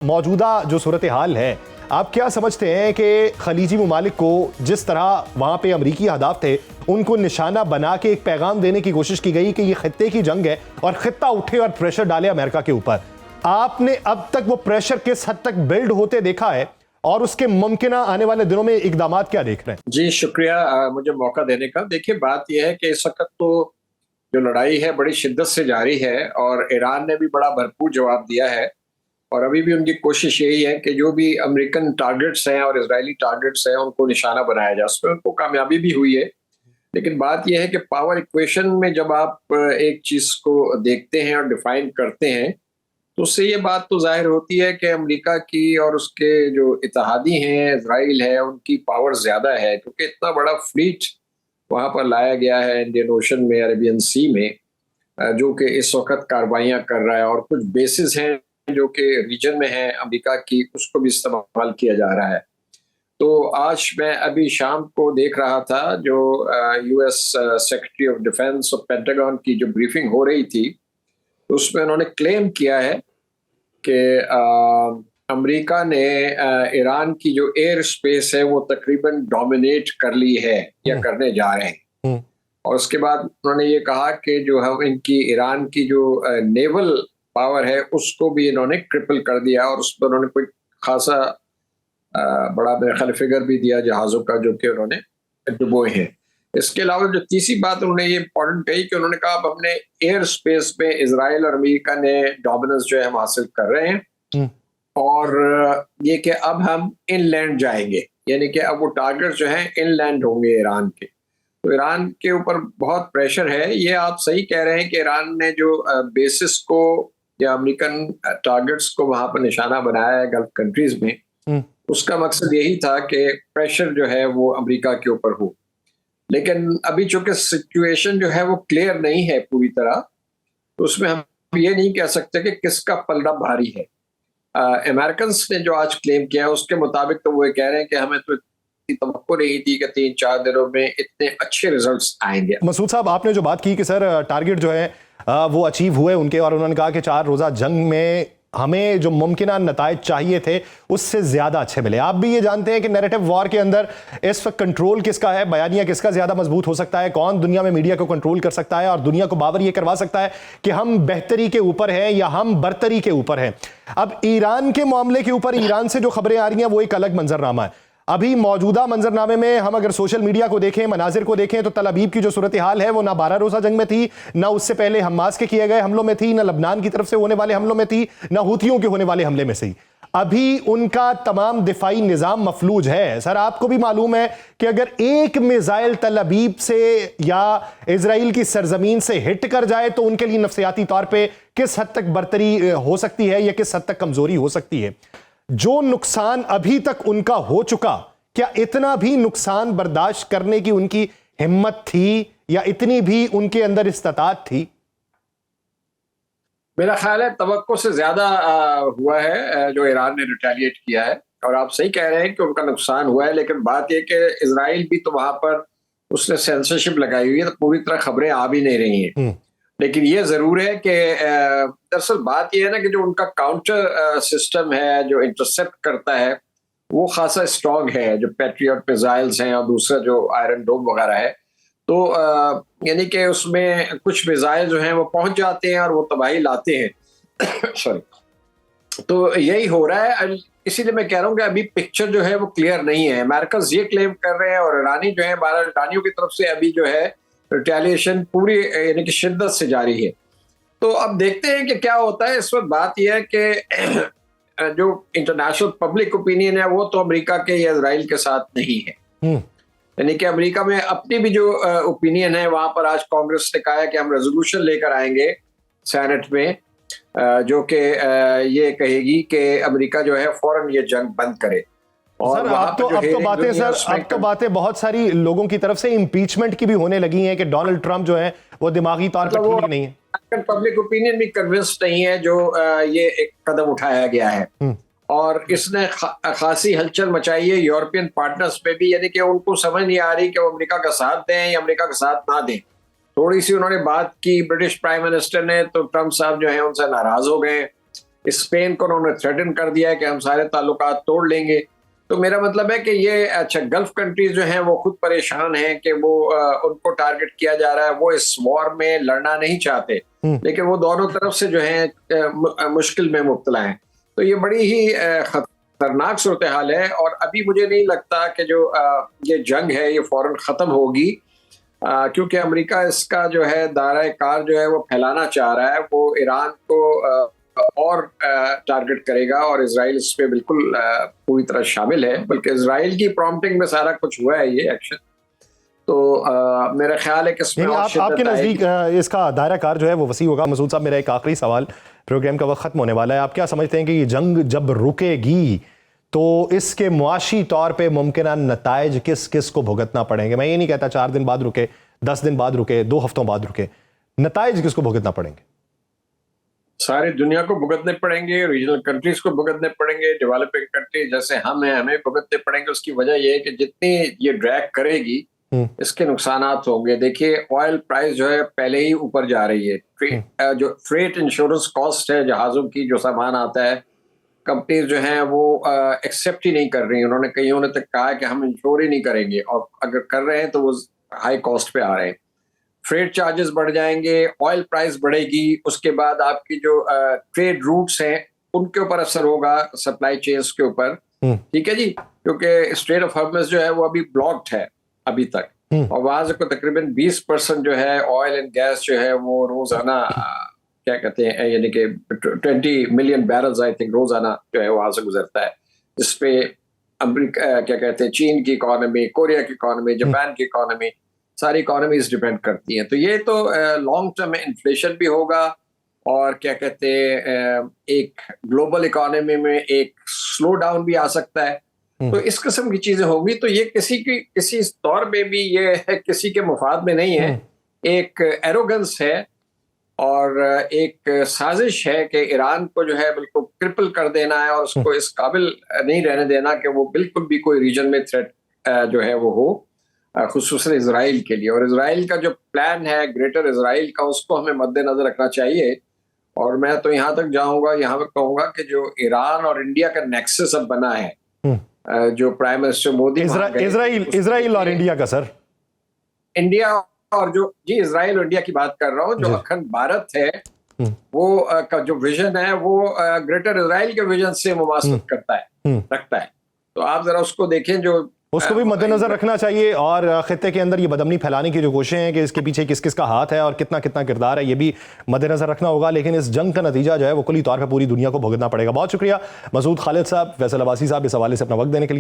मौजूदा जो सूरत हाल है, आप क्या समझते हैं कि खलीजी ममालिक को जिस तरह वहाँ पे अमरीकी अहदाफ थे उनको निशाना बना के एक पैगाम देने की कोशिश की गई कि ये खित्ते की जंग है और खित्ता उठे और प्रेशर डाले अमेरिका के ऊपर, आपने अब तक वो प्रेशर किस हद तक बिल्ड होते देखा है और उसके मुमकिन आने वाले दिनों में इकदाम क्या देख रहे हैं? जी शुक्रिया मुझे मौका देने का। देखिए, बात यह है कि इस वक्त तो जो लड़ाई है बड़ी शिद्दत से जारी है और ईरान ने भी बड़ा भरपूर जवाब दिया है और अभी भी उनकी कोशिश यही है कि जो भी अमेरिकन टारगेट्स हैं और इजरायली टारगेट्स हैं उनको निशाना बनाया जाए। उसमें उनको कामयाबी भी हुई है, लेकिन बात यह है कि पावर इक्वेशन में जब आप एक चीज को देखते हैं और डिफाइन करते हैं तो उससे ये बात तो जाहिर होती है कि अमेरिका की और उसके जो इत्तेहादी हैं, इजराइल है, उनकी पावर ज्यादा है, क्योंकि इतना बड़ा फ्लीट वहां पर लाया गया है इंडियन ओशन में, अरेबियन सी में, जो कि इस वक्त कार्रवाइयां कर रहा है और कुछ बेसिस हैं जो कि रीजन में है अमेरिका की, उसको भी इस्तेमाल किया जा रहा है। तो आज मैं अभी शाम को देख रहा था जो यूएस सेक्रेटरी ऑफ डिफेंस और पेंटागन की जो ब्रीफिंग हो रही थी, उसमें उन्होंने क्लेम किया है कि अमेरिका ने ईरान की जो एयर स्पेस है वो तकरीबन डोमिनेट कर ली है या करने जा रहे हैं। और उसके बाद उन्होंने ये कहा कि जो हम इनकी ईरान की जो नेवल पावर है उसको भी इन्होंने ट्रिपल कर दिया और उस पर उन्होंने कोई खासा बड़ा मेरे ख्याल फिगर भी दिया जहाज़ों का जो कि उन्होंने डुबोए हैं। इसके अलावा जो तीसरी बात उन्होंने ये इम्पोर्टेंट कही कि उन्होंने कहा अब अपने एयर स्पेस में इजराइल और अमेरिका ने डोमिनेंस जो है हम हासिल कर रहे हैं और ये कि अब हम इनलैंड जाएंगे, यानी कि अब वो टारगेट जो हैं इनलैंड होंगे ईरान के। तो ईरान के ऊपर बहुत प्रेशर है। ये आप सही कह रहे हैं कि ईरान ने जो बेसिस को या अमेरिकन टारगेट्स को वहां पर निशाना बनाया है गल्फ कंट्रीज में, उसका मकसद यही था कि प्रेशर जो है वो अमेरिका के ऊपर हो। लेकिन अभी चूंकि सिचुएशन जो है वो क्लियर नहीं है पूरी तरह, तो उसमें हम ये नहीं कह सकते कि किसका पलड़ा भारी है। अमेरिकन ने जो आज क्लेम किया है उसके मुताबिक तो वो ये कह रहे हैं कि हमें तो तवक्को नहीं थी कि 3-4 दिनों में इतने अच्छे रिजल्ट्स आएंगे। मसूद साहब, आपने जो बात की कि सर टारगेट जो है वो अचीव हुए उनके, और उन्होंने कहा कि 4 रोजा जंग में हमें जो मुमकिन नतायज चाहिए थे उससे ज्यादा अच्छे मिले। आप भी ये जानते हैं कि नैरेटिव वॉर के अंदर इस वक्त कंट्रोल किसका है, बयानिया किसका ज्यादा मजबूत हो सकता है, कौन दुनिया में मीडिया को कंट्रोल कर सकता है और दुनिया को बावर ये करवा सकता है कि हम बेहतरी के ऊपर हैं या हम बरतरी के ऊपर हैं। अब ईरान के मामले के ऊपर ईरान से जो खबरें आ रही हैं वो एक अलग मंजरनामा है। अभी मौजूदा मंजरनामे में हम अगर सोशल मीडिया को देखें, मनाजिर को देखें, तो तल अबीब की जो सूरत हाल है वो ना 12 रोजा जंग में थी, ना उससे पहले हमास के किए गए हमलों में थी, ना लबनान की तरफ से होने वाले हमलों में थी, ना हूथियों के होने वाले हमले में से। अभी उनका तमाम दिफाई निजाम मफलूज है। सर, आपको भी मालूम है कि अगर एक मिसाइल तल अबीब से या इजराइल की सरजमीन से हिट कर जाए तो उनके लिए नफ्सियाती तौर पर किस हद तक बरतरी हो सकती है या किस हद तक कमजोरी हो सकती है। जो नुकसान अभी तक उनका हो चुका, क्या इतना भी नुकसान बर्दाश्त करने की उनकी हिम्मत थी या इतनी भी उनके अंदर इस्तात थी? मेरा ख्याल है तवक्को से ज्यादा हुआ है जो ईरान ने रिटेलिएट किया है। और आप सही कह रहे हैं कि उनका नुकसान हुआ है, लेकिन बात यह कि इजराइल भी तो वहां पर उसने सेंसरशिप लगाई हुई है, तो पूरी तरह खबरें आ भी नहीं रही हैं। लेकिन ये जरूर है कि दरअसल बात यह है ना कि जो उनका काउंटर सिस्टम है जो इंटरसेप्ट करता है वो खासा स्ट्रांग है, जो पैट्रियट मिसाइल्स हैं और दूसरा जो आयरन डोम वगैरह है। तो यानी कि उसमें कुछ मिसाइल जो हैं वो पहुंच जाते हैं और वो तबाही लाते हैं सॉरी। तो यही हो रहा है, इसीलिए मैं कह रहा हूँ कि अभी पिक्चर जो है वो क्लियर नहीं है। अमेरिकन ये क्लेम कर रहे हैं और ईरानी जो है, 12 ईरानियों की तरफ से अभी जो है रिटेलिएशन पूरी यानी कि शिद्दत से जारी है। तो अब देखते हैं कि क्या होता है। इस वक्त बात यह है कि जो इंटरनेशनल पब्लिक ओपिनियन है वो तो अमेरिका के या इजराइल के साथ नहीं है। यानी कि अमेरिका में अपनी भी जो ओपिनियन है, वहां पर आज कांग्रेस ने कहा है कि हम रेजोल्यूशन लेकर आएंगे सेनेट में जो कि ये कहेगी कि अमेरिका जो है फौरन ये जंग बंद करे। और सर, अब तो बातें बहुत सारी लोगों की तरफ से इम्पीचमेंट की भी होने लगी हैं कि डोनाल्ड ट्रंप जो है वो दिमागी तौर पर ठीक नहीं है। पब्लिक ओपिनियन भी कन्विंस नहीं है जो ये एक कदम उठाया गया है और इसने खासी हलचल मचाई है यूरोपियन पार्टनर्स पे भी। यानी कि उनको समझ नहीं आ रही कि वो अमेरिका का साथ दें या अमेरिका का साथ ना दें। थोड़ी सी उन्होंने बात की ब्रिटिश प्राइम मिनिस्टर ने, तो ट्रंप साहब जो है उनसे नाराज हो गए स्पेन को उन्होंने थ्रेटन कर दिया है कि हम सारे ताल्लुकात तोड़ लेंगे। तो मेरा मतलब है कि ये अच्छा गल्फ कंट्रीज जो हैं वो खुद परेशान हैं कि वो उनको टारगेट किया जा रहा है। वो इस वॉर में लड़ना नहीं चाहते, लेकिन वो दोनों तरफ से जो है मुश्किल में मुब्तला हैं। तो ये बड़ी ही खतरनाक सूरत हाल है, और अभी मुझे नहीं लगता कि जो ये जंग है ये फौरन ख़त्म होगी, क्योंकि अमेरिका इसका जो है दायरा कार जो है वो फैलाना चाह रहा है। वो ईरान को और टारगेट करेगा, और इजराइल इस पे बिल्कुल पूरी तरह शामिल है, बल्कि इजराइल की प्रॉम्प्टिंग में सारा कुछ हुआ है ये एक्शन। तो मेरा ख्याल है कि इसमें आपके नज़दीक इसका दायरा कार जो है वो वसी होगा। मसूद साहब, मेरा एक आखिरी सवाल, प्रोग्राम का वक्त खत्म होने वाला है। आप क्या समझते हैं कि ये जंग जब रुकेगी तो इसके मुआशी तौर पे मुमकिन नताइज किस किस को भुगतना पड़ेंगे? मैं ये नहीं कहता 4 दिन बाद रुके, 10 दिन बाद रुके, 2 हफ्तों बाद रुके, नताइज किसको भुगतना पड़ेंगे? सारी दुनिया को भुगतने पड़ेंगे, रीजनल कंट्रीज को भुगतने पड़ेंगे, डेवलपिंग कंट्रीज जैसे हम हैं हमें भुगतने पड़ेंगे। उसकी वजह यह है कि जितनी ये ड्रैग करेगी इसके नुकसानात होंगे। देखिए, ऑयल प्राइस जो है पहले ही ऊपर जा रही है। जो फ्रेट इंश्योरेंस कॉस्ट है जहाज़ों की, जो सामान आता है, कंपनीज जो हैं वो एक्सेप्ट ही नहीं कर रही। उन्होंने कईयों ने तक कहा कि हम इंश्योर ही नहीं करेंगे, और अगर कर रहे हैं तो वो हाई कॉस्ट पे आ रहे हैं। फ्रेट चार्जेस बढ़ जाएंगे, ऑयल प्राइस बढ़ेगी, उसके बाद आपकी जो ट्रेड रूट्स हैं उनके ऊपर असर होगा, सप्लाई चेन्स के ऊपर। ठीक है जी, क्योंकि स्ट्रेट ऑफ हॉर्मुज़ जो है वो अभी ब्लॉक्ड है अभी तक, और वहां से तकरीबन 20% जो है ऑयल एंड गैस जो है वो रोजाना क्या कहते हैं, यानी कि 20 मिलियन बैरल्स आई थिंक रोजाना जो है वहां से गुजरता है, जिसपे अमेरिका क्या कहते हैं, चीन की इकोनॉमी, कोरिया की इकोनॉमी, जापान की इकोनॉमी, सारी इकोनॉमीज डिपेंड करती हैं। तो ये तो लॉन्ग टर्म में इन्फ्लेशन भी होगा, और क्या कहते हैं एक ग्लोबल इकोनॉमी में एक स्लो डाउन भी आ सकता है। तो इस किस्म की चीजें होंगी। तो ये किसी तौर पे भी ये किसी के मुफाद में नहीं है, एक एरोगेंस है और एक साजिश है कि ईरान को जो है बिल्कुल क्रिपल कर देना है, और उसको इस काबिल नहीं रहने देना कि वो बिल्कुल भी कोई रीजन में थ्रेट जो है वो हो, खुसूसन इजराइल के लिए। और इजराइल का जो प्लान है ग्रेटर इजराइल का, उसको हमें मद्देनजर रखना चाहिए। और मैं तो यहाँ तक जाऊंगा, यहाँ पर कहूंगा कि जो ईरान और इंडिया का नेक्सस अब बना है, जो प्राइम मिनिस्टर मोदी इजराइल और इंडिया का, सर इंडिया और जो जी इजराइल और इंडिया की बात कर रहा हूँ, जो अखंड भारत है वो का जो विजन है वो ग्रेटर इजराइल के विजन से मुमासलत करता है, रखता है। तो आप जरा उसको देखें, जो उसको भी मद्देनजर रखना चाहिए। और खित्ते के अंदर ये बदअमनी फैलाने की जो कोशिशें हैं कि इसके पीछे किस किस का हाथ है और कितना कितना किरदार है, ये भी मद्देनजर रखना होगा। लेकिन इस जंग का नतीजा जो है वो कुली तौर पर पूरी दुनिया को भुगतना पड़ेगा। बहुत शुक्रिया मसूद खालिद साहब, फैसल अब्बासी साहब, इस हवाले से अपना वक्त देने के लिए।